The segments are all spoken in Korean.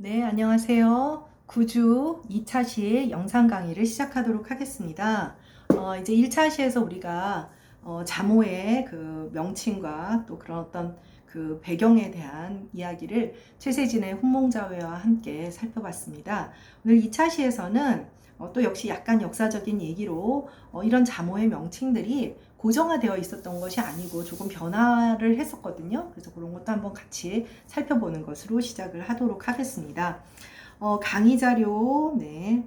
네, 안녕하세요. 구주 2차 시 영상 강의를 시작하도록 하겠습니다. 이제 1차 시에서 우리가 자모의 그 명칭과 또 그런 어떤 그 배경에 대한 이야기를 최세진의 훈몽자회와 함께 살펴봤습니다. 오늘 2차 시에서는 또 역시 약간 역사적인 얘기로 이런 자모의 명칭들이 고정화되어 있었던 것이 아니고 조금 변화를 했었거든요. 그래서 그런 것도 한번 같이 살펴보는 것으로 시작을 하도록 하겠습니다. 강의 자료, 네.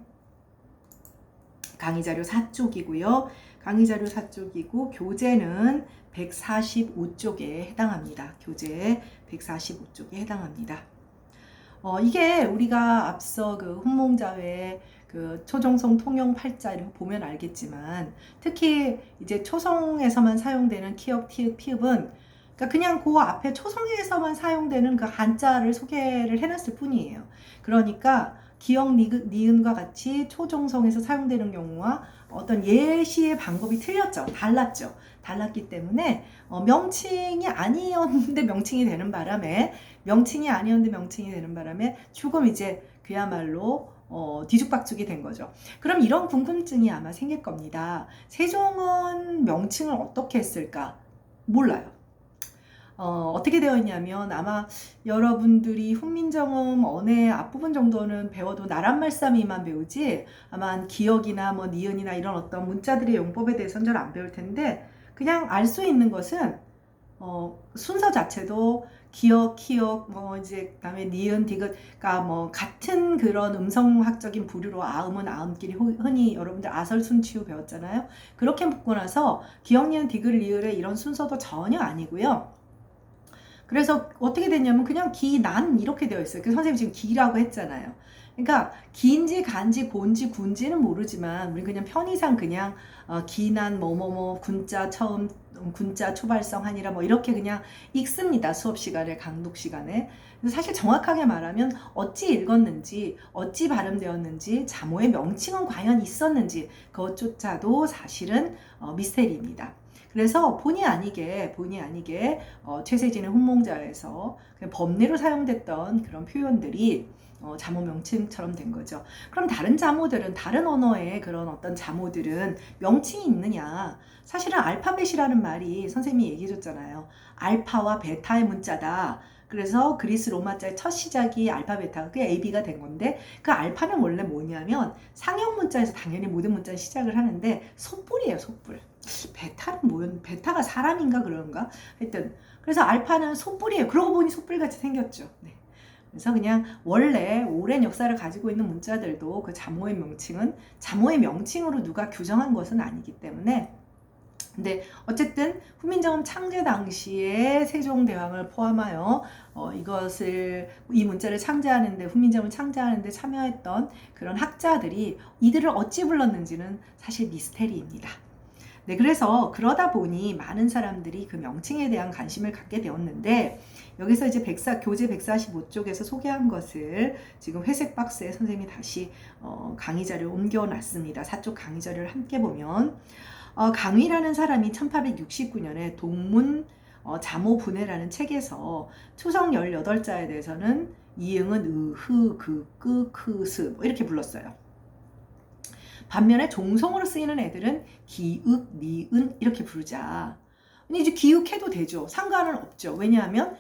강의 자료 4쪽이고요. 강의 자료 4쪽이고, 교재는 145쪽에 해당합니다. 교재 145쪽에 해당합니다. 이게 우리가 앞서 그 훈몽자회 그 초정성 통용 팔자 이렇게 보면 알겠지만, 특히 이제 초성에서만 사용되는 키역, 티읕, 피읍은 그러니까 그냥 그 앞에 초성에서만 사용되는 그 한자를 소개를 해놨을 뿐이에요. 그러니까 기역, 니은과 같이 초정성에서 사용되는 경우와 어떤 예시의 방법이 틀렸죠. 달랐죠. 달랐기 때문에 명칭이 아니었는데 명칭이 되는 바람에 조금 이제 그야말로 뒤죽박죽이 된 거죠. 그럼 이런 궁금증이 아마 생길 겁니다. 세종은 명칭을 어떻게 했을까? 몰라요. 어떻게 되어 있냐면 아마 여러분들이 훈민정음 언의 앞부분 정도는 배워도 나란말싸미만 배우지 아마 기역이나 뭐 니은이나 이런 어떤 문자들의 용법에 대해서는 잘 안 배울 텐데, 그냥 알 수 있는 것은 순서 자체도 기역, 키역, 뭐 이제 그다음에 니은, 디귿가 뭐 같은 그런 음성학적인 부류로 아음은 아음끼리 흔히 여러분들 아설순치유 배웠잖아요. 그렇게 묶고 나서 기역, 니은, 디귿, 리을의 이런 순서도 전혀 아니고요. 그래서 어떻게 됐냐면 그냥 기, 난 이렇게 되어 있어요. 그 선생님 지금 기라고 했잖아요. 그러니까 기인지 간지 곤지 군지는 모르지만 우리 그냥 편의상 그냥 기난 뭐뭐뭐 군자 처음 군자 초발성 하니라 뭐 이렇게 그냥 읽습니다. 수업 시간에 강독 시간에. 사실 정확하게 말하면 어찌 읽었는지 어찌 발음되었는지 자모의 명칭은 과연 있었는지 그것조차도 사실은 미스테리입니다. 그래서 본의 아니게 최세진의 훈몽자에서 법례로 사용됐던 그런 표현들이 자모 명칭처럼 된 거죠. 그럼 다른 자모들은, 다른 언어의 그런 어떤 자모들은 명칭이 있느냐? 사실은 알파벳이라는 말이 선생님이 얘기해 줬잖아요. 알파와 베타의 문자다. 그래서 그리스 로마자의 첫 시작이 알파 베타, 그게 AB가 된 건데, 그 알파는 원래 뭐냐면 상형 문자에서 당연히 모든 문자는 시작을 하는데 소뿔이에요, 소뿔. 베타는 뭐였? 베타가 사람인가 그런가? 하여튼 그래서 알파는 소뿔이에요. 그러고 보니 소뿔같이 생겼죠. 네. 그래서 그냥 원래 오랜 역사를 가지고 있는 문자들도 그 자모의 명칭은 자모의 명칭으로 누가 규정한 것은 아니기 때문에, 근데 어쨌든 훈민정음 창제 당시에 세종대왕을 포함하여 이 문자를 창제하는데, 훈민정음을 창제하는데 참여했던 그런 학자들이 이들을 어찌 불렀는지는 사실 미스테리입니다. 네, 그래서 그러다 보니 많은 사람들이 그 명칭에 대한 관심을 갖게 되었는데, 여기서 이제 교재 145쪽에서 소개한 것을 지금 회색 박스에 선생님이 다시 강의 자료를 옮겨놨습니다. 4쪽 강의 자료를 함께 보면 강의라는 사람이 1869년에 동문 자모분해라는 책에서 초성 18자에 대해서는 이응은 의, 흐, 그, 끄, 크, 스 뭐 이렇게 불렀어요. 반면에 종성으로 쓰이는 애들은 기읍, 니은 이렇게 부르자. 근데 이제 기읍해도 되죠. 상관은 없죠. 왜냐하면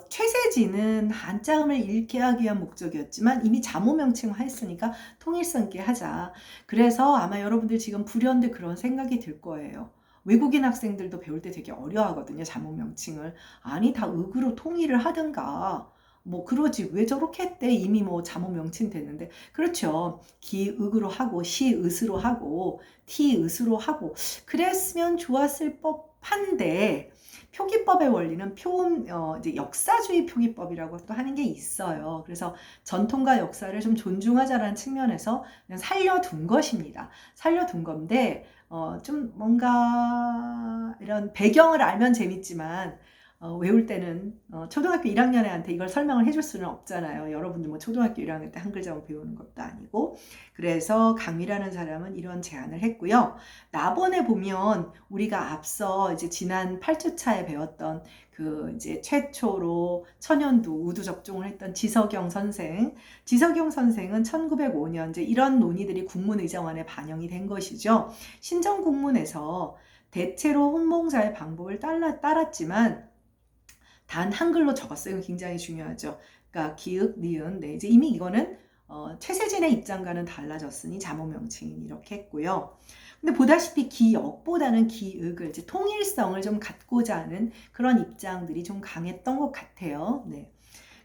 최세진은 한자음을 읽게 하기 위한 목적이었지만 이미 자모 명칭을 했으니까 통일성 있게 하자. 그래서 아마 여러분들 지금 불현듯 그런 생각이 들 거예요. 외국인 학생들도 배울 때 되게 어려워하거든요. 자모 명칭을. 아니 다 의으로 통일을 하든가. 뭐 그러지 왜 저렇게 했대, 이미 뭐 자모 명칭 됐는데. 그렇죠. 기읍으로 하고 시읍으로 하고 티읍으로 하고 그랬으면 좋았을 법한데, 표기법의 원리는 이제 역사주의 표기법이라고 또 하는 게 있어요. 그래서 전통과 역사를 좀 존중하자라는 측면에서 그냥 살려둔 것입니다. 살려둔 건데 좀 뭔가 이런 배경을 알면 재밌지만 외울 때는 초등학교 1학년애한테 이걸 설명을 해줄 수는 없잖아요. 여러분들 뭐 초등학교 1학년 때 한글 자막 배우는 것도 아니고. 그래서 강미라는 사람은 이런 제안을 했고요. 나번에 보면 우리가 앞서 이제 지난 8주차에 배웠던 그 이제 최초로 천연두 우두 접종을 했던 지석영 선생은 1905년 이제 이런 논의들이 국문의정안에 반영이 된 것이죠. 신정국문에서 대체로 홍봉자의 방법을 따랐지만 단 한글로 적었어요. 이건 굉장히 중요하죠. 그러니까 기역, 니은. 네, 이제 이미 이거는 최세진의 입장과는 달라졌으니 자모명칭 이렇게 했고요. 근데 보다시피 기역보다는 기역을 이제 통일성을 좀 갖고자 하는 그런 입장들이 좀 강했던 것 같아요. 네.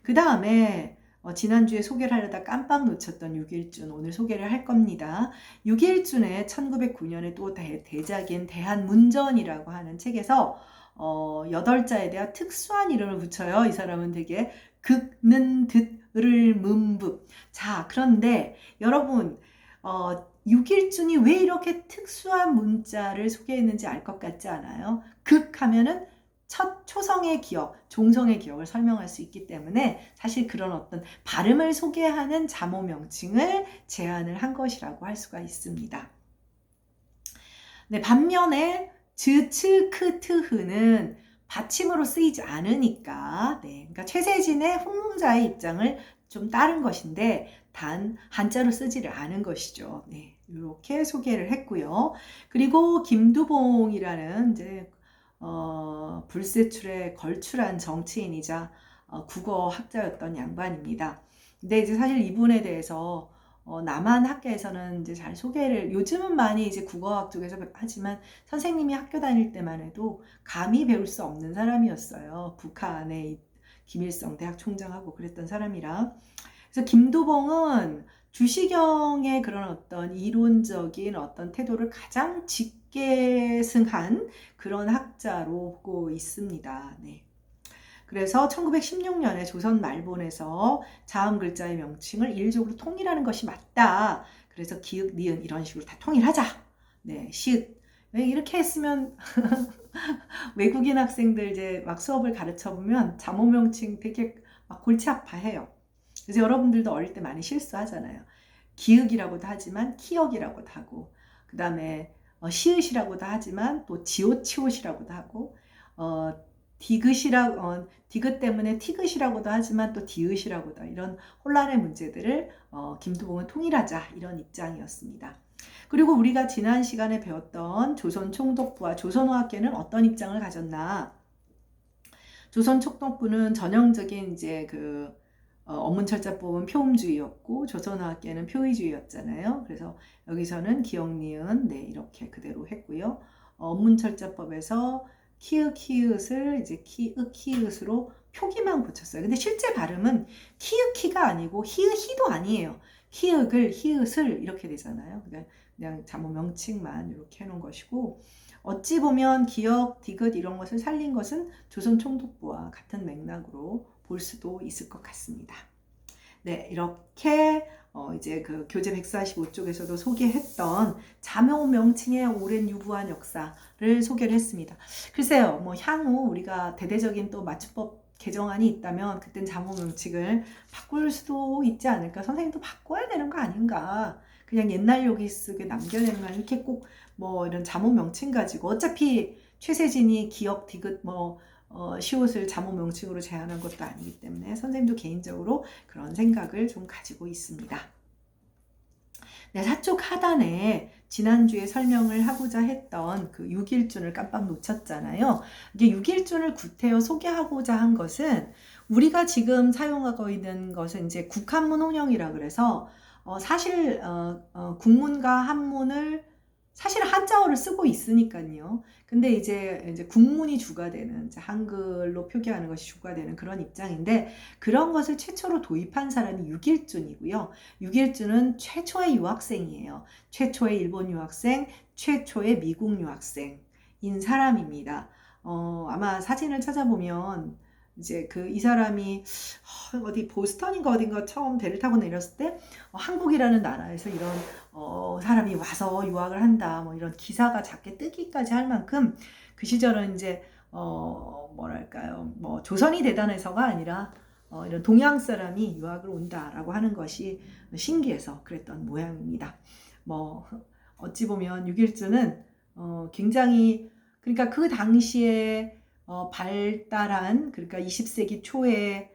그 다음에 지난주에 소개를 하려다 깜빡 놓쳤던 육일준 오늘 소개를 할 겁니다. 육일준의 1909년에 또 대작인 대한문전이라고 하는 책에서 8자에 대한 특수한 이름을 붙여요. 이 사람은 되게 극는 듣을 문북. 자, 그런데 여러분 육일준이 왜 이렇게 특수한 문자를 소개했는지 알 것 같지 않아요? 극하면은 첫 초성의 기억, 종성의 기억을 설명할 수 있기 때문에 사실 그런 어떤 발음을 소개하는 자모 명칭을 제안을 한 것이라고 할 수가 있습니다. 네, 반면에 즈, 츠, 크, 트, 흐는 받침으로 쓰이지 않으니까, 네, 그러니까 최세진의 홍문자의 입장을 좀 따른 것인데 단 한자로 쓰지를 않은 것이죠. 네, 이렇게 소개를 했고요. 그리고 김두봉이라는 이제 불세출에 걸출한 정치인이자 국어학자였던 양반입니다. 근데 이제 사실 이분에 대해서 남한 학계에서는 이제 잘 소개를 요즘은 많이 이제 국어학 쪽에서 하지만 선생님이 학교 다닐 때만 해도 감히 배울 수 없는 사람이었어요. 북한의 김일성 대학 총장하고 그랬던 사람이라. 그래서 김두봉은 주시경의 그런 어떤 이론적인 어떤 태도를 가장 짙게 승한 그런 학자로 보고 있습니다. 네. 그래서 1916년에 조선 말본에서 자음 글자의 명칭을 일적으로 통일하는 것이 맞다. 그래서 기역, 니은 이런 식으로 다 통일하자. 네, 시읒. 왜 이렇게 했으면 외국인 학생들 이제 막 수업을 가르쳐 보면 자모 명칭 되게 막 골치 아파해요. 그래서 여러분들도 어릴 때 많이 실수하잖아요. 기역이라고도 하지만 키역이라고도 하고, 그 다음에 시읒이라고도 하지만 또 지읒치읒이라고도 하고, 디귿 때문에 티귿이라고도 하지만 또 디귿이라고도 이런 혼란의 문제들을 김두봉은 통일하자 이런 입장이었습니다. 그리고 우리가 지난 시간에 배웠던 조선총독부와 조선어학계는 어떤 입장을 가졌나? 조선총독부는 전형적인 이제 그 언문철자법은 표음주의였고 조선어학계는 표의주의였잖아요. 그래서 여기서는 기역, 니은 네 이렇게 그대로 했고요. 언문철자법에서 키읔, 키읔을 이제 키읔, 키읔으로 표기만 붙였어요. 근데 실제 발음은 키읔, 키가 아니고 히읗, 히도 아니에요. 키읔을, 히읗을 이렇게 되잖아요. 그냥 자모 명칭만 이렇게 해놓은 것이고 어찌 보면 기역, 디귿 이런 것을 살린 것은 조선 총독부와 같은 맥락으로 볼 수도 있을 것 같습니다. 네, 이렇게 이제 그 교재 145쪽에서도 소개했던 자모 명칭의 오랜 유구한 역사를 소개를 했습니다. 글쎄요, 뭐 향후 우리가 대대적인 또 맞춤법 개정안이 있다면 그땐 자모 명칭을 바꿀 수도 있지 않을까? 선생님도 바꿔야 되는 거 아닌가? 그냥 옛날 요기 쓰게 남겨내는 거 이렇게 꼭 뭐 이런 자모 명칭 가지고 어차피 최세진이 기역, 디귿 시옷을 자모 명칭으로 제안한 것도 아니기 때문에 선생님도 개인적으로 그런 생각을 좀 가지고 있습니다. 네, 사쪽 하단에 지난주에 설명을 하고자 했던 그 육일준을 깜빡 놓쳤잖아요. 이게 육일준을 구태여 소개하고자 한 것은 우리가 지금 사용하고 있는 것은 이제 국한문 혼형이라 그래서 사실 국문과 한문을 사실 한자어를 쓰고 있으니까요. 근데 이제 국문이 주가 되는 이제 한글로 표기하는 것이 주가 되는 그런 입장인데 그런 것을 최초로 도입한 사람이 육일준이고요. 육일준은 최초의 유학생이에요. 최초의 일본 유학생, 최초의 미국 유학생인 사람입니다. 아마 사진을 찾아보면 이제 이 사람이 어디 보스턴인가 어딘가 처음 배를 타고 내렸을 때 한국이라는 나라에서 이런 사람이 와서 유학을 한다 뭐 이런 기사가 작게 뜨기까지 할 만큼 그 시절은 이제 뭐랄까요, 뭐 조선이 대단해서가 아니라 이런 동양 사람이 유학을 온다라고 하는 것이 신기해서 그랬던 모양입니다. 뭐 어찌 보면 육일주는 굉장히, 그러니까 그 당시에 발달한, 그러니까 20세기 초에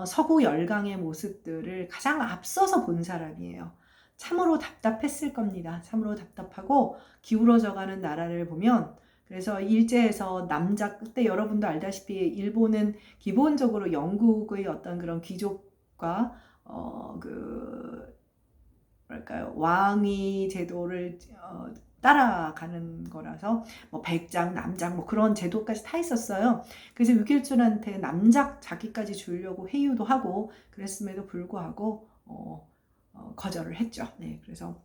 서구 열강의 모습들을 가장 앞서서 본 사람이에요. 참으로 답답했을 겁니다. 참으로 답답하고 기울어져가는 나라를 보면, 그래서 일제에서 남자, 그때 여러분도 알다시피 일본은 기본적으로 영국의 어떤 그런 귀족과 뭐랄까요, 왕위 제도를 따라가는 거라서 뭐 백장, 남장 뭐 그런 제도까지 다 있었어요. 그래서 육일준한테 남작 자기까지 주려고 회유도 하고 그랬음에도 불구하고 거절을 했죠. 네, 그래서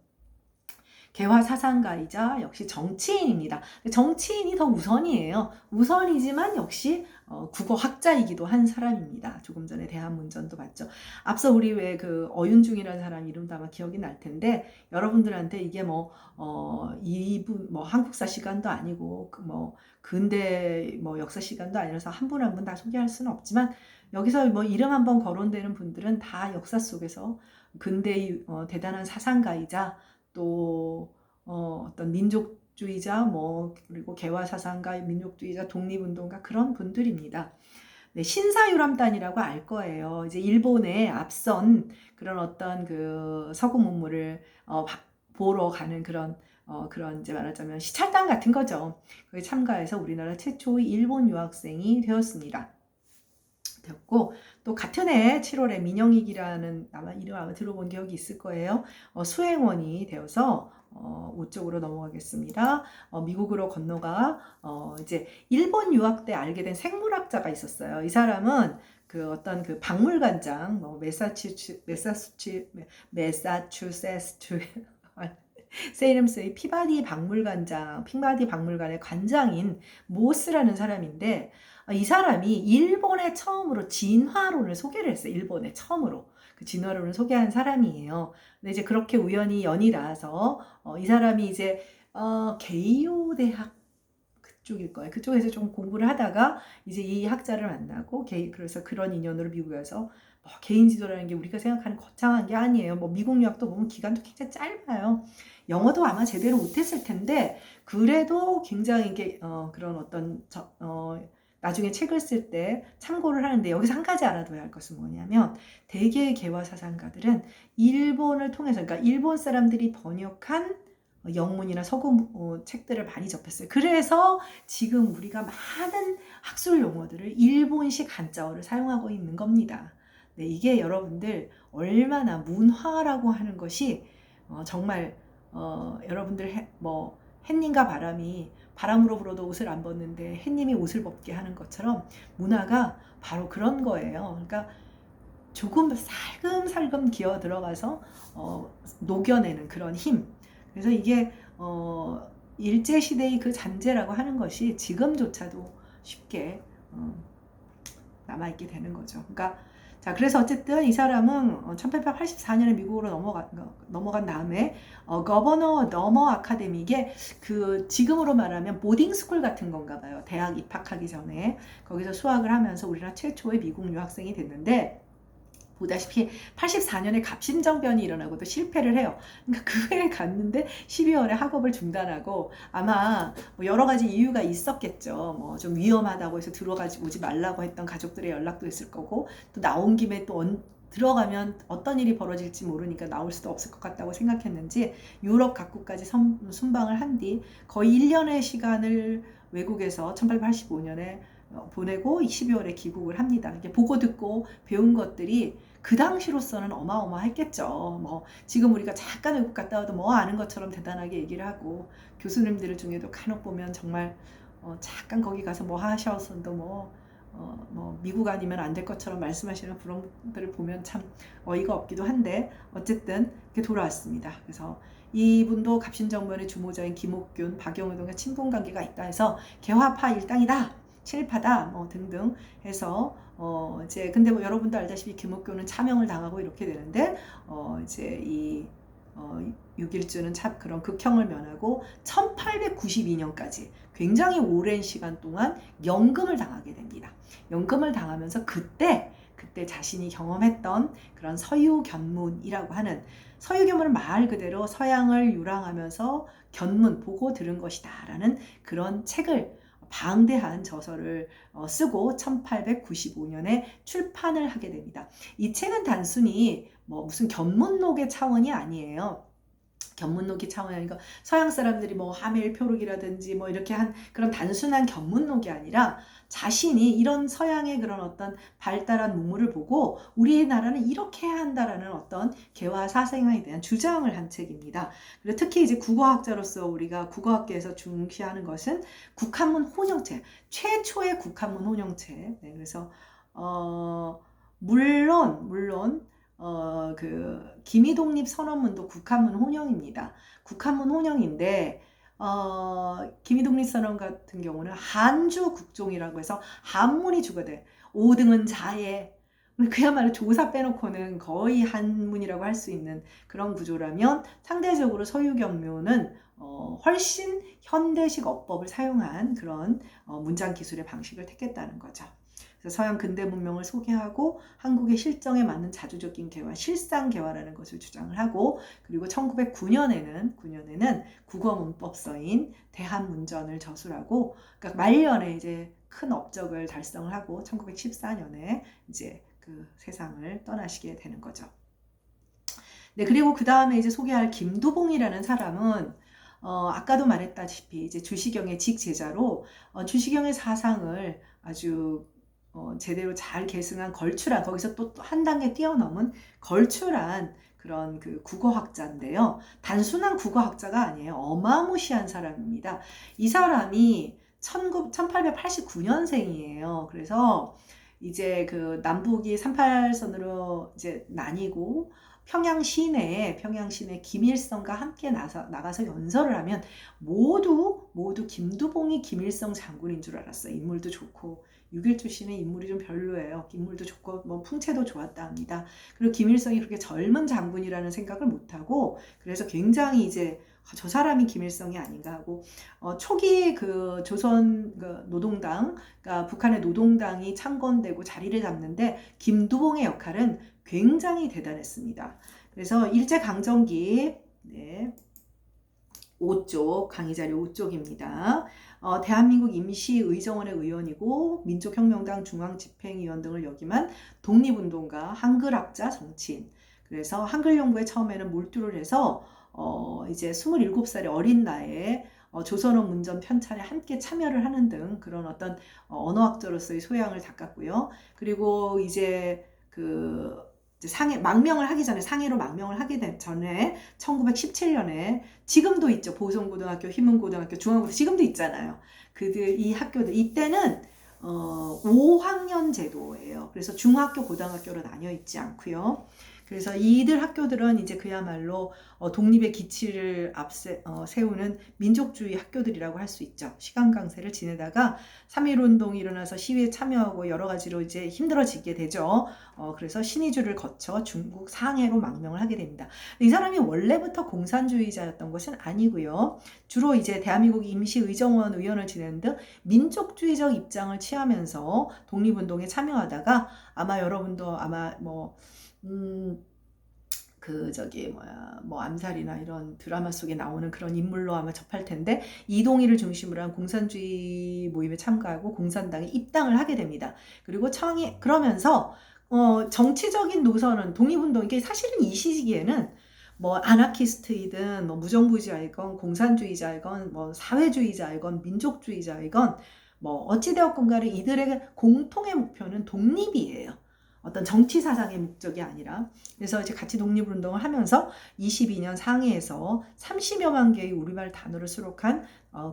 개화 사상가이자 역시 정치인입니다. 정치인이 더 우선이에요. 우선이지만 역시 국어학자이기도 한 사람입니다. 조금 전에 대한문전도 봤죠. 앞서 우리 왜 그 어윤중이라는 사람 이름도 아마 기억이 날 텐데, 여러분들한테 이게 이분 한국사 시간도 아니고 뭐 근대 역사 시간도 아니라서 한 분 한 분 다 소개할 수는 없지만, 여기서 이름 한번 거론되는 분들은 다 역사 속에서 근대의 대단한 사상가이자 또 어떤 민족주의자, 그리고 개화사상가, 민족주의자, 독립운동가, 그런 분들입니다. 네, 신사유람단이라고 알 거예요. 이제 일본에 앞선 그런 어떤 그 서구 문물을 보러 가는 그런 이제 말하자면 시찰단 같은 거죠. 거기에 참가해서 우리나라 최초의 일본 유학생이 되었습니다. 되었고, 또 같은 해 7월에 민영익이라는 이름 아마 들어본 기억이 있을 거예요. 수행원이 되어서 우쪽으로 넘어가겠습니다. 미국으로 건너가 이제 일본 유학 때 알게 된 생물학자가 있었어요. 이 사람은 그 어떤 그 박물관장, 매사추세츠 세이름스의 피바디 박물관의 관장인 모스라는 사람인데, 이 사람이 일본에 처음으로 진화론을 소개를 했어요. 일본에 처음으로 그 진화론을 소개한 사람이에요. 근데 이제 그렇게 우연히 연이 닿아서 이 사람이 이제 게이오 대학 그쪽일 거예요. 그쪽에서 좀 공부를 하다가 이제 이 학자를 만나고 그래서 그런 인연으로 미국에 와서 개인 지도라는 게 우리가 생각하는 거창한 게 아니에요. 미국 유학도 보면 기간도 굉장히 짧아요. 영어도 아마 제대로 못했을 텐데 그래도 굉장히 이게 그런 어떤 나중에 책을 쓸 때 참고를 하는데, 여기서 한 가지 알아둬야 할 것은 뭐냐면, 대개의 개화 사상가들은 일본을 통해서, 그러니까 일본 사람들이 번역한 영문이나 서구 책들을 많이 접했어요. 그래서 지금 우리가 많은 학술 용어들을 일본식 한자어를 사용하고 있는 겁니다. 네, 이게 여러분들 얼마나 문화라고 하는 것이 정말 여러분들 햇님과 바람으로 불어도 옷을 안 벗는데 햇님이 옷을 벗게 하는 것처럼 문화가 바로 그런 거예요. 그러니까 조금 살금살금 기어 들어가서 녹여내는 그런 힘. 그래서 이게 일제시대의 그 잔재라고 하는 것이 지금조차도 쉽게 남아있게 되는 거죠. 그러니까 자, 그래서 어쨌든 이 사람은 1884년에 미국으로 넘어간 다음에 거버너 너머 아카데미, 이게 그 지금으로 말하면 보딩스쿨 같은 건가 봐요. 대학 입학하기 전에 거기서 수학을 하면서 우리나라 최초의 미국 유학생이 됐는데, 보다시피 84년에 갑신정변이 일어나고도 실패를 해요. 그러니까 그 해에 갔는데 12월에 학업을 중단하고, 아마 여러 가지 이유가 있었겠죠. 좀 위험하다고 해서 오지 말라고 했던 가족들의 연락도 있을 거고, 또 나온 김에 또 들어가면 어떤 일이 벌어질지 모르니까 나올 수도 없을 것 같다고 생각했는지 유럽 각국까지 순방을 한 뒤 거의 1년의 시간을 외국에서 1885년에 보내고 12월에 귀국을 합니다. 이렇게 보고 듣고 배운 것들이 그 당시로서는 어마어마했겠죠. 지금 우리가 잠깐 외국 갔다 와도 아는 것처럼 대단하게 얘기를 하고, 교수님들 중에도 간혹 보면 정말 잠깐 거기 가서 하셔서도 미국 아니면 안 될 것처럼 말씀하시는 그런 분들을 보면 참 어이가 없기도 한데, 어쨌든 이렇게 돌아왔습니다. 그래서 이분도 갑신정변의 주모자인 김옥균, 박영우 등과 친분관계가 있다 해서 개화파 일당이다, 친일파다 등등 해서 이제 근데 여러분도 알다시피 김옥균은 차명을 당하고 이렇게 되는데, 이제 이 6일주는 참 그런 극형을 면하고 1892년까지 굉장히 오랜 시간 동안 연금을 당하게 됩니다. 연금을 당하면서 그때 자신이 경험했던 그런 서유견문이라고 하는, 서유견문은 말 그대로 서양을 유랑하면서 견문 보고 들은 것이다 라는 그런 책을, 방대한 저서를 쓰고 1895년에 출판을 하게 됩니다. 이 책은 단순히 뭐 무슨 견문록의 차원이 아니에요. 견문록의 차원이 아니고 서양 사람들이 뭐 하멜표록이라든지 뭐 이렇게 한 그런 단순한 견문록이 아니라 자신이 이런 서양의 그런 어떤 발달한 문물을 보고 우리나라는 이렇게 해야 한다라는 어떤 개화 사상에 대한 주장을 한 책입니다. 그리고 특히 이제 국어학자로서 우리가 국어학계에서 중시하는 것은 국한문 혼용책, 최초의 국한문 혼용책. 네, 그래서 물론 그 기미독립 선언문도 국한문 혼용입니다. 국한문 혼용인데 기미독립 선언 같은 경우는 한주 국종이라고 해서 한문이 주거든. 5등은 자예. 그야말로 조사 빼놓고는 거의 한문이라고 할 수 있는 그런 구조라면, 상대적으로 서유견문은 훨씬 현대식 어법을 사용한 그런 문장 기술의 방식을 택했다는 거죠. 서양 근대 문명을 소개하고 한국의 실정에 맞는 자주적인 개화, 실상 개화라는 것을 주장을 하고, 그리고 1909년에는 국어문법서인 대한문전을 저술하고, 그러니까 말년에 이제 큰 업적을 달성을 하고 1914년에 이제 그 세상을 떠나시게 되는 거죠. 네, 그리고 그 다음에 이제 소개할 김두봉이라는 사람은 아까도 말했다시피 이제 주시경의 직제자로 주시경의 사상을 아주 제대로 잘 계승한 걸출한, 거기서 또 한 단계 뛰어넘은 걸출한 그런 그 국어학자인데요. 단순한 국어학자가 아니에요. 어마무시한 사람입니다. 이 사람이 1889년생이에요. 그래서 이제 그 남북이 38선으로 이제 나뉘고 평양 시내에 김일성과 함께 나가서 연설을 하면 모두 김두봉이 김일성 장군인 줄 알았어요. 인물도 좋고, 6.1 씨는 인물이 좀 별로예요. 인물도 좋고 뭐 풍채도 좋았다 합니다. 그리고 김일성이 그렇게 젊은 장군이라는 생각을 못하고, 그래서 굉장히 이제 저 사람이 김일성이 아닌가 하고, 초기 그 조선 그 노동당, 그러니까 북한의 노동당이 창건되고 자리를 잡는데 김두봉의 역할은 굉장히 대단했습니다. 그래서 일제강점기, 네, 5쪽, 강의 자료 5쪽입니다. 대한민국 임시의정원의 의원이고 민족혁명당 중앙집행위원 등을 역임한 독립운동가, 한글학자, 정치인. 그래서 한글 연구에 처음에는 몰두를 해서 이제 27살의 어린 나이에 조선어 문전 편찬에 함께 참여를 하는 등 그런 어떤 언어학자로서의 소양을 닦았고요. 그리고 이제 그 망명을 하기 전에, 상해로 망명을 하게 된 전에 1917년에 지금도 있죠. 보성고등학교, 휘문고등학교, 중앙고등학교 지금도 있잖아요. 이 학교들, 이때는 5학년 제도예요. 그래서 중학교, 고등학교로 나뉘어 있지 않고요. 그래서 이들 학교들은 이제 그야말로 독립의 기치를 세우는 민족주의 학교들이라고 할 수 있죠. 시간 강세를 지내다가 3.1운동이 일어나서 시위에 참여하고 여러 가지로 이제 힘들어지게 되죠. 그래서 신의주를 거쳐 중국 상해로 망명을 하게 됩니다. 이 사람이 원래부터 공산주의자였던 것은 아니고요. 주로 이제 대한민국 임시의정원 의원을 지내는 등 민족주의적 입장을 취하면서 독립운동에 참여하다가, 아마 여러분도 아마 암살이나 이런 드라마 속에 나오는 그런 인물로 아마 접할 텐데, 이동희를 중심으로 한 공산주의 모임에 참가하고 공산당에 입당을 하게 됩니다. 그리고 그러면서 정치적인 노선은 독립운동, 이게 사실은 이 시기에는 뭐 아나키스트이든 뭐 무정부주의자이건 공산주의자이건 뭐 사회주의자이건 민족주의자이건 뭐 어찌되었건 간에 이들의 공통의 목표는 독립이에요. 어떤 정치 사상의 목적이 아니라. 그래서 이제 같이 독립운동을 하면서 22년 상해에서 30여만 개의 우리말 단어를 수록한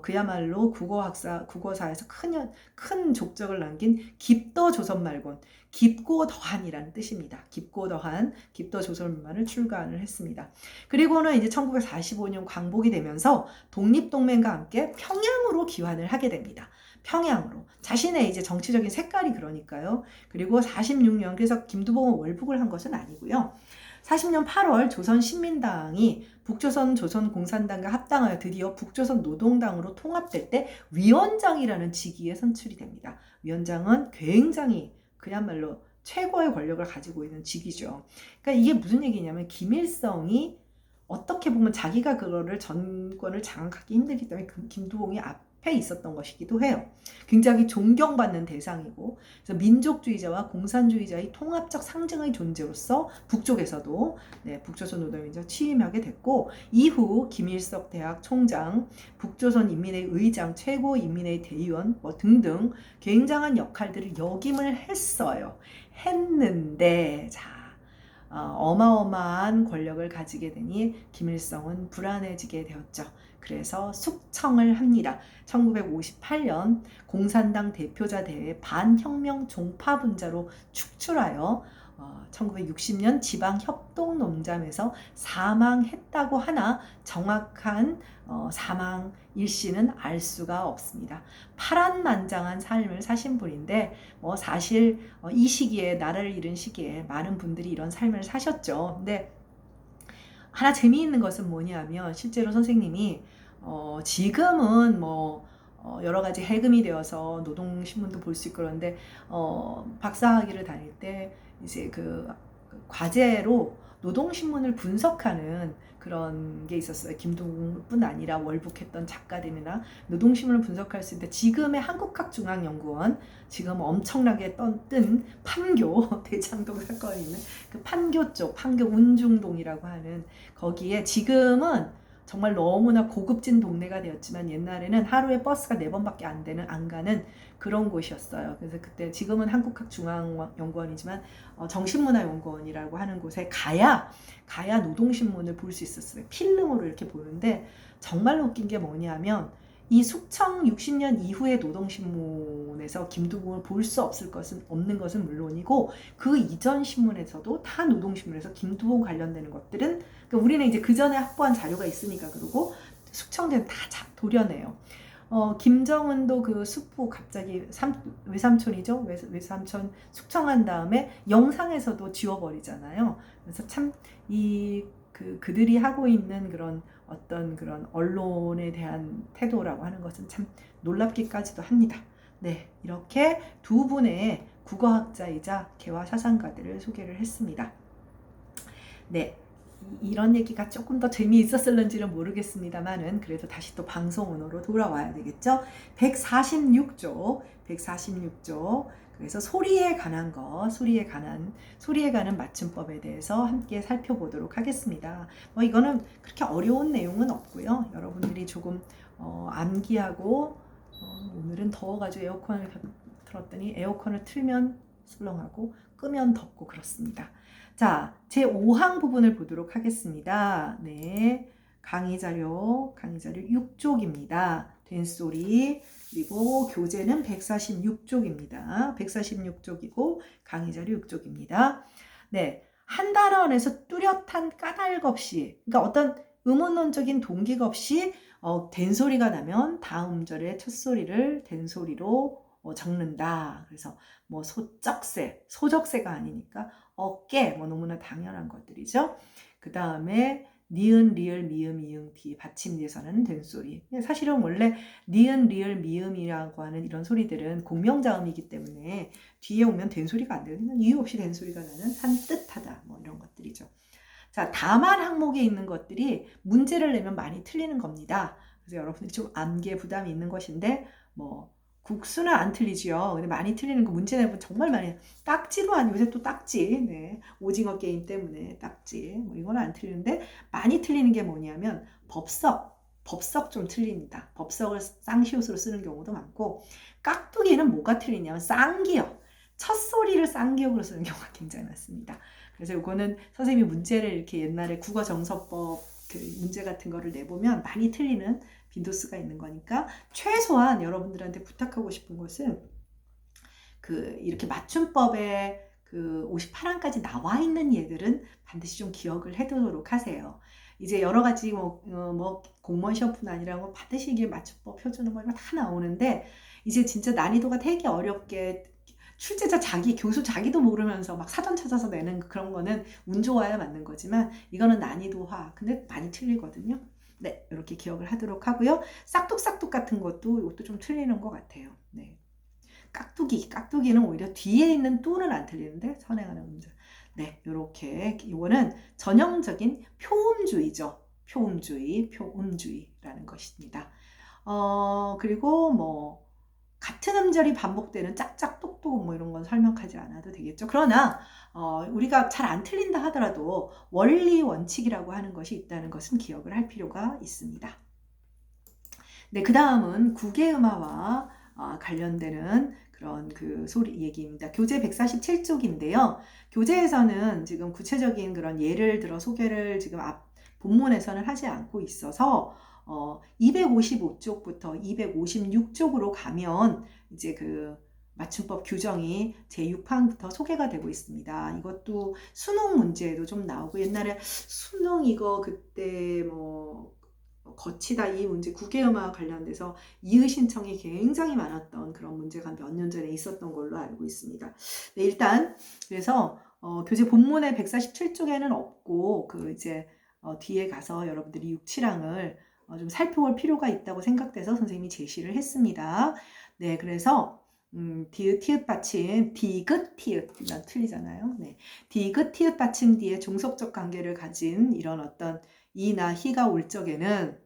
그야말로 국어사에서 큰 족적을 남긴 깊더 조선말권, 깊고 더한이라는 뜻입니다. 깊고 더한, 깊더 조선말을 출간을 했습니다. 그리고는 이제 1945년 광복이 되면서 독립동맹과 함께 평양으로 귀환을 하게 됩니다. 평양으로. 자신의 이제 정치적인 색깔이 그러니까요. 그리고 46년, 그래서 김두봉은 월북을 한 것은 아니고요. 40년 8월 조선신민당이 북조선 조선공산당과 합당하여 드디어 북조선 노동당으로 통합될 때 위원장이라는 직위에 선출이 됩니다. 위원장은 굉장히 그야말로 최고의 권력을 가지고 있는 직위죠. 그러니까 이게 무슨 얘기냐면 김일성이 어떻게 보면 자기가 그거를 전권을 장악하기 힘들기 때문에 김두봉이 앞에 있었던 것이기도 해요. 굉장히 존경받는 대상이고, 그래서 민족주의자와 공산주의자의 통합적 상징의 존재로서 북쪽에서도 북조선 노동위원장 취임하게 됐고, 이후 김일성 대학 총장, 북조선 인민회 의장, 최고 인민회 대의원 뭐 등등 굉장한 역할들을 역임을 했는데, 자, 어마어마한 권력을 가지게 되니 김일성은 불안해지게 되었죠. 그래서 숙청을 합니다. 1958년 공산당 대표자 대회 반혁명 종파분자로 축출하여 1960년 지방협동논담에서 사망했다고 하나 정확한 사망 일시는 알 수가 없습니다. 파란만장한 삶을 사신 분인데 뭐 사실 이 시기에 나라를 잃은 시기에 많은 분들이 이런 삶을 사셨죠. 근데 하나 재미있는 것은 뭐냐면 실제로 선생님이 지금은 뭐 여러 가지 해금이 되어서 노동신문도 볼 수 있고 그런데 박사학위를 다닐 때 이제 그 과제로 노동신문을 분석하는 그런 게 있었어요. 김동뿐 아니라 월북했던 작가들이나 노동신문을 분석할 수 있는데 지금의 한국학중앙연구원 지금 엄청나게 뜬 판교 대장동 사건이 있는 그 판교 쪽 판교 운중동이라고 하는 거기에 지금은 정말 너무나 고급진 동네가 되었지만 옛날에는 하루에 버스가 4번밖에 안 가는 그런 곳이었어요. 그래서 그때 지금은 한국학중앙연구원이지만 정신문화연구원이라고 하는 곳에 가야 노동신문을 볼 수 있었어요. 필름으로 이렇게 보는데 정말 웃긴 게 뭐냐면 이 숙청 60년 이후의 노동신문에서 김두봉을 볼 수 없는 것은 물론이고 그 이전 신문에서도 다 노동신문에서 김두봉 관련되는 것들은 그러니까 우리는 이제 그 전에 확보한 자료가 있으니까 그러고 숙청된 다 도려내요. 김정은도 그 숙부 갑자기 외삼촌이죠. 외삼촌 숙청한 다음에 영상에서도 지워버리잖아요. 그래서 참 그들이 하고 있는 그런 어떤 그런 언론에 대한 태도라고 하는 것은 참 놀랍기까지도 합니다. 네, 이렇게 두 분의 국어학자이자 개화사상가들을 소개를 했습니다. 네, 이런 얘기가 조금 더 재미있었을는지는 모르겠습니다만은 그래도 다시 또 방송으로 돌아와야 되겠죠. 146조 그래서 소리에 관한 맞춤법에 대해서 함께 살펴보도록 하겠습니다. 뭐 이거는 그렇게 어려운 내용은 없고요. 여러분들이 조금 암기하고 오늘은 더워가지고 에어컨을 틀었더니 에어컨을 틀면 술렁하고 끄면 덥고 그렇습니다. 자, 제 5항 부분을 보도록 하겠습니다. 네, 강의자료 6쪽입니다. 된소리 그리고 교재는 146쪽입니다. 146쪽이고 강의자료 6쪽입니다. 네, 한 단원에서 뚜렷한 까닭 없이 그러니까 어떤 의문론적인 동기가 없이 된소리가 나면 다음 절의 첫 소리를 된소리로 적는다. 그래서 뭐 소적세가 아니니까 어깨 뭐 너무나 당연한 것들이죠. 그 다음에 니은, 리을, 미음, 이응, 디 받침 뒤에서는 된소리. 사실은 원래 니은, 리을, 미음이라고 하는 이런 소리들은 공명자음이기 때문에 뒤에 오면 된소리가 안 돼요. 그냥 이유 없이 된소리가 나는 산뜻하다 뭐 이런 것들이죠. 자, 다만 항목에 있는 것들이 문제를 내면 많이 틀리는 겁니다. 그래서 여러분들이 좀 암기에 부담이 있는 것인데 뭐 국수는 안 틀리지요. 근데 많이 틀리는 거 문제 내면 정말 많이 딱지도 아니고 요새 또 딱지, 네, 오징어 게임 때문에 딱지, 뭐 이건 안 틀리는데 많이 틀리는 게 뭐냐면 법석 좀 틀립니다. 법석을 쌍시옷으로 쓰는 경우도 많고 깍두기는 뭐가 틀리냐면 쌍기역, 첫 소리를 쌍기역으로 쓰는 경우가 굉장히 많습니다. 그래서 이거는 선생님이 문제를 이렇게 옛날에 국어정서법 그 문제 같은 거를 내보면 많이 틀리는 빈도수가 있는 거니까 최소한 여러분들한테 부탁하고 싶은 것은 이렇게 맞춤법에 58항까지 나와 있는 얘들은 반드시 좀 기억을 해두도록 하세요. 이제 여러 가지 공무원 시험뿐 아니라 반드시 이게 맞춤법 표준어 다 나오는데 이제 진짜 난이도가 되게 어렵게 출제자 교수 자기도 모르면서 막 사전 찾아서 내는 그런 거는 운 좋아야 맞는 거지만 이거는 난이도화. 근데 많이 틀리거든요. 네, 이렇게 기억을 하도록 하고요. 싹둑싹둑 같은 것도 이것도 좀 틀리는 것 같아요. 네. 깍두기는 오히려 뒤에 있는 뚜는 안 틀리는데 선행하는 문제. 네, 이렇게 이거는 전형적인 표음주의죠. 표음주의라는 것입니다. 그리고 뭐 같은 음절이 반복되는 짝짝 똑똑 뭐 이런 건 설명하지 않아도 되겠죠. 그러나 우리가 잘 안 틀린다 하더라도 원리 원칙이라고 하는 것이 있다는 것은 기억을 할 필요가 있습니다. 네, 그 다음은 국외음화와 관련되는 그런 그 소리 얘기입니다. 교재 147쪽인데요. 교재에서는 지금 구체적인 그런 예를 들어 소개를 지금 앞 본문에서는 하지 않고 있어서 255쪽부터 256쪽으로 가면 이제 그 맞춤법 규정이 제6항부터 소개가 되고 있습니다. 이것도 수능 문제에도 좀 나오고 옛날에 수능 이거 그때 뭐 거치다 이 문제 국외음화 관련돼서 이의 신청이 굉장히 많았던 그런 문제가 몇 년 전에 있었던 걸로 알고 있습니다. 네, 일단 그래서 교재 본문의 147쪽에는 없고 그 이제 뒤에 가서 여러분들이 6, 7항을 좀 살펴볼 필요가 있다고 생각돼서 선생님이 제시를 했습니다. 네, 그래서 디귿, 티읕 받침, 디귿, 티읕 이건 틀리잖아요. 네, 디귿, 티읕 받침 뒤에 종속적 관계를 가진 이런 어떤 이나 희가 올 적에는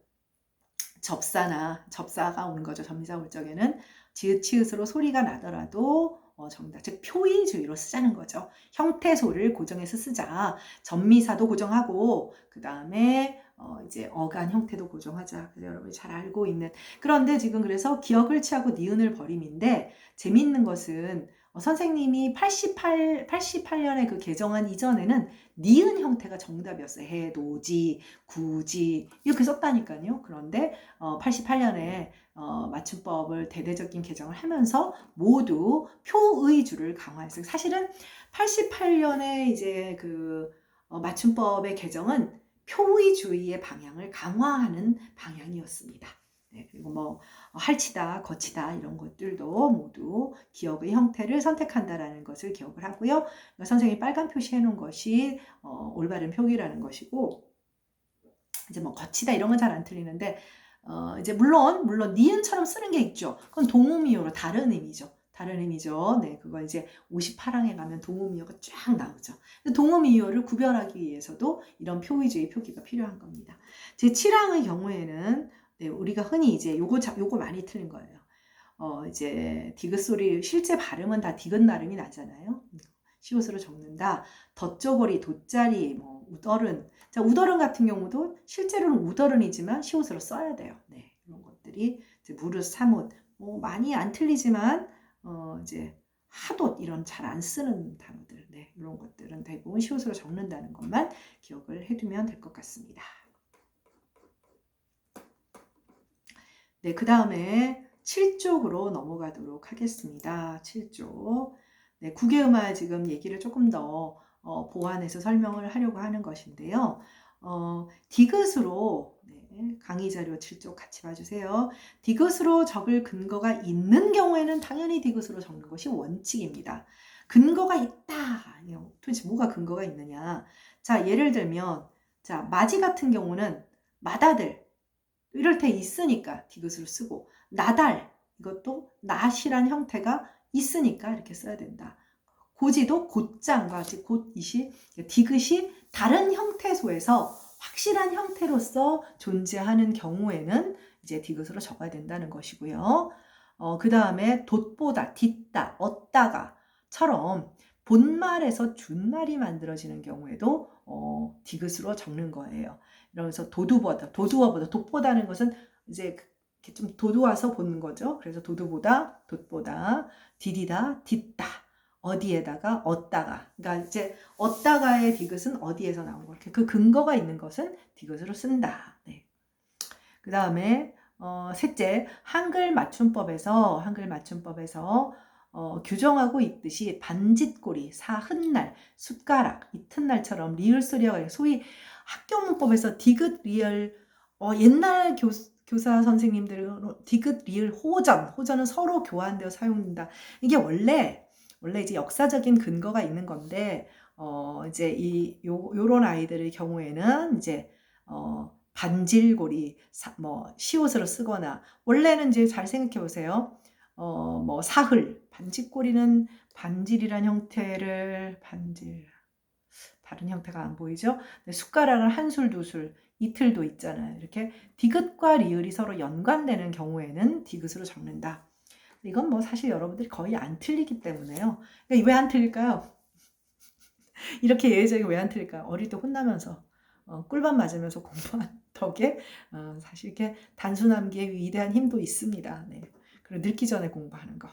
접사가 오는 거죠. 접미사 올 적에는 지읒, 치읒으로 소리가 나더라도 정답, 즉 표의주의로 쓰자는 거죠. 형태소를 고정해서 쓰자. 접미사도 고정하고 그 다음에 이제 어간 형태도 고정하자. 그래서 여러분이 잘 알고 있는. 그런데 지금 그래서 기억을 취하고 니은을 버림인데 재미있는 것은 선생님이 88년에 그 개정안 이전에는 니은 형태가 정답이었어요. 해, 노지, 구지 이렇게 썼다니까요. 그런데 88년에 맞춤법을 대대적인 개정을 하면서 모두 표의주를 강화했어요. 사실은 88년에 이제 그 맞춤법의 개정은 표의주의의 방향을 강화하는 방향이었습니다. 네, 그리고 뭐 할치다, 거치다 이런 것들도 모두 기억의 형태를 선택한다라는 것을 기억을 하고요. 그러니까 선생님이 빨간 표시해 놓은 것이 올바른 표기라는 것이고 이제 뭐 거치다 이런 건 잘 안 틀리는데 이제 물론 니은처럼 쓰는 게 있죠. 그건 동음이어로 다른 의미죠. 다른 의미죠. 네, 그거 이제 58항에 가면 동음이어가 쫙 나오죠. 동음이어를 구별하기 위해서도 이런 표의주의 표기가 필요한 겁니다. 제 7항의 경우에는 네, 우리가 흔히 이제 요거 많이 틀린 거예요. 이제 디귿 소리 실제 발음은 다 디귿 나름이 나잖아요. 시옷으로 적는다. 덧조거리, 돗자리, 뭐 우더른. 자, 우더른 같은 경우도 실제로는 우더른이지만 시옷으로 써야 돼요. 네, 이런 것들이 이제 무릇, 사뭇, 뭐 많이 안 틀리지만 이제 하돛 이런 잘 안 쓰는 단어들, 네, 이런 것들은 대부분 시옷으로 적는다는 것만 기억을 해두면 될 것 같습니다. 네, 그 다음에 7쪽으로 넘어가도록 하겠습니다. 7쪽. 네, 국외음화 지금 얘기를 조금 더 보완해서 설명을 하려고 하는 것인데요. 디귿으로 네, 강의 자료 7쪽 같이 봐주세요. 디귿으로 적을 근거가 있는 경우에는 당연히 디귿으로 적는 것이 원칙입니다. 근거가 있다. 도대체 뭐가 근거가 있느냐. 자, 예를 들면 자, 마지 같은 경우는 마다들 이럴 때 있으니까 디귿으로 쓰고 나달 이것도 낫이란 형태가 있으니까 이렇게 써야 된다. 고지도 곧장과 곧이시 디귿이 다른 형태소에서 확실한 형태로서 존재하는 경우에는 이제 디귿으로 적어야 된다는 것이고요. 그 다음에 돛보다, 딛다, 얻다가처럼 본말에서 준말이 만들어지는 경우에도 디귿으로 적는 거예요. 이러면서 돛보다는 것은 이제 이렇게 좀 도도와서 보는 거죠. 그래서 돛보다, 디디다, 딛다, 어디에다가, 얻다가. 그러니까 이제 얻다가의 디귿은 어디에서 나온 거. 그 근거가 있는 것은 디귿으로 쓴다. 네. 그 다음에 셋째, 한글 맞춤법에서 규정하고 있듯이 반짓고리, 사흔날, 숟가락, 이튿날처럼 리을 소리가 소위 학교 문법에서 디귿, 리을 옛날 교사 선생님들은 디귿, 리을, 호전은 서로 교환되어 사용된다. 이게 원래 원래 이제 역사적인 근거가 있는 건데, 이제 요런 아이들의 경우에는 이제, 반질고리, 뭐, 시옷으로 쓰거나, 원래는 이제 잘 생각해 보세요. 뭐, 사흘, 반질고리는 반질이란 형태를, 다른 형태가 안 보이죠? 숟가락을 한 술, 두 술, 이틀도 있잖아요. 이렇게 디귿과 리을이 서로 연관되는 경우에는 디귿으로 적는다. 이건 뭐 사실 여러분들이 거의 안 틀리기 때문에요. 왜 안 틀릴까요? 이렇게 예외적인 왜 안 틀릴까요? 어릴 때 혼나면서 꿀밤 맞으면서 공부한 덕에 사실 이렇게 단순함기에 위대한 힘도 있습니다. 네. 그리고 늙기 전에 공부하는 거.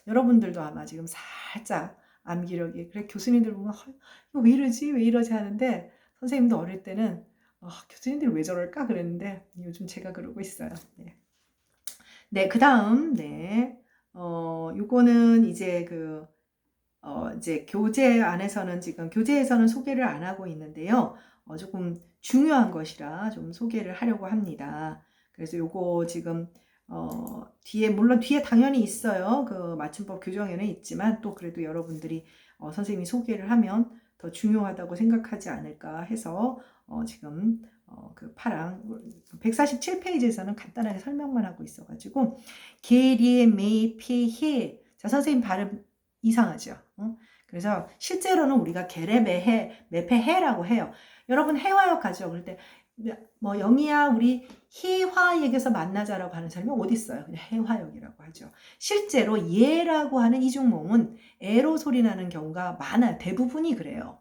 여러분들도 아마 지금 살짝 암기력이, 그래 교수님들 보면 이거 왜 이러지 왜 이러지 하는데, 선생님도 어릴 때는 교수님들이 왜 저럴까 그랬는데 요즘 제가 그러고 있어요. 네. 네, 그 다음, 네. 요거는 이제 이제 교재 안에서는 지금 교재에서는 소개를 안 하고 있는데요. 조금 중요한 것이라 좀 소개를 하려고 합니다. 그래서 요거 지금, 물론 뒤에 당연히 있어요. 그 맞춤법 교정에는 있지만 또 그래도 여러분들이, 선생님이 소개를 하면 더 중요하다고 생각하지 않을까 해서, 지금, 그 파랑 147페이지에서는 간단하게 설명만 하고 있어가지고, 게리에 메이 피해. 자, 선생님 발음 이상하죠. 그래서 실제로는 우리가 게레메해, 메페해라고 해요. 여러분 해화역 가죠. 그럴 때 뭐 영희야 우리 희화역에서 만나자라고 하는 사람이 어디 있어요? 그냥 해화역이라고 하죠. 실제로 예라고 하는 이중모음은 에로 소리 나는 경우가 많아요. 대부분이 그래요.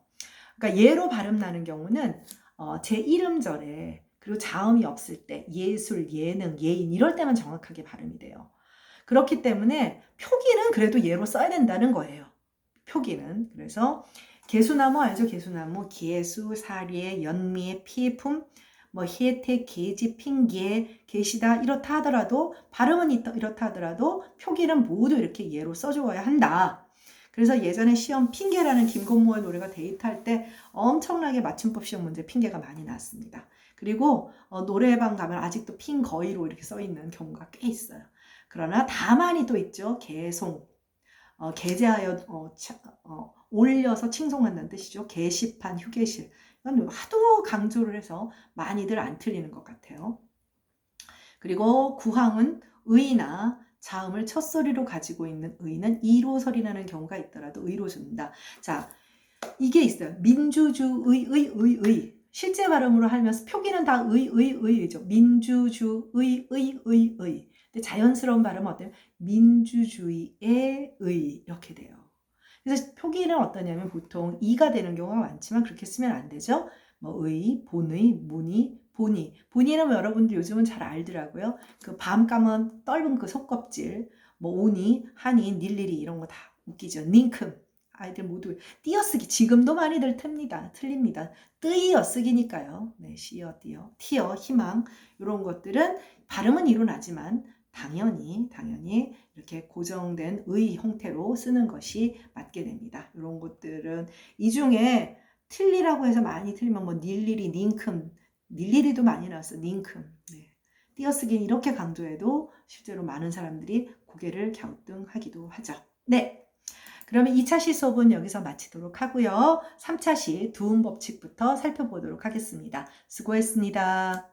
그러니까 예로 발음 나는 경우는 제 이름절에, 그리고 자음이 없을 때, 예술, 예능, 예인 이럴 때만 정확하게 발음이 돼요. 그렇기 때문에 표기는 그래도 예로 써야 된다는 거예요. 표기는. 그래서 개수나무 알죠? 개수나무, 개수, 사례, 연미, 피품, 뭐 혜택, 계지, 핑계, 계시다 이렇다 하더라도, 발음은 이렇다 하더라도 표기는 모두 이렇게 예로 써주어야 한다. 그래서 예전에 시험 핑계라는 김건모의 노래가 데이트할 때 엄청나게 맞춤법 시험 문제 핑계가 많이 나왔습니다. 그리고 노래방 가면 아직도 핑거의로 이렇게 써 있는 경우가 꽤 있어요. 그러나 다만이 또 있죠. 개송, 게재하여 올려서 칭송한다는 뜻이죠. 게시판, 휴게실. 이건 하도 강조를 해서 많이들 안 틀리는 것 같아요. 그리고 구항은 의나 자음을 첫 소리로 가지고 있는 의는 이로 소리 나는 경우가 있더라도 의로 준다. 자, 이게 있어요. 민주주의. 실제 발음으로 하면서 표기는 다 의죠. 민주주의. 근데 자연스러운 발음은 어때요? 민주주의의 의 이렇게 돼요. 그래서 표기는 어떠냐면 보통 이가 되는 경우가 많지만 그렇게 쓰면 안 되죠. 뭐 의, 본의, 문의, 본의는 뭐 여러분들 요즘은 잘 알더라고요. 그 밤 까면 떫은 그 속껍질, 뭐 오니, 하니, 일일이 이런 거 다 웃기죠. 닝큼. 아이들 모두 띄어쓰기 지금도 많이들 틀립니다. 뜨이어쓰기니까요. 네, 시어, 띄어, 티어, 희망 이런 것들은 발음은 이로 나지만 당연히 이렇게 고정된 의 형태로 쓰는 것이 맞게 됩니다. 이런 것들은 이 중에 틀리라고 해서 많이 틀리면 뭐 닐리리, 닝큼, 닐리리도 많이 나왔어. 닝큼. 네. 띄어쓰기는 이렇게 강조해도 실제로 많은 사람들이 고개를 갸우뚱하기도 하죠. 네. 그러면 2차 시 수업은 여기서 마치도록 하고요. 3차 시 두음 법칙부터 살펴보도록 하겠습니다. 수고했습니다.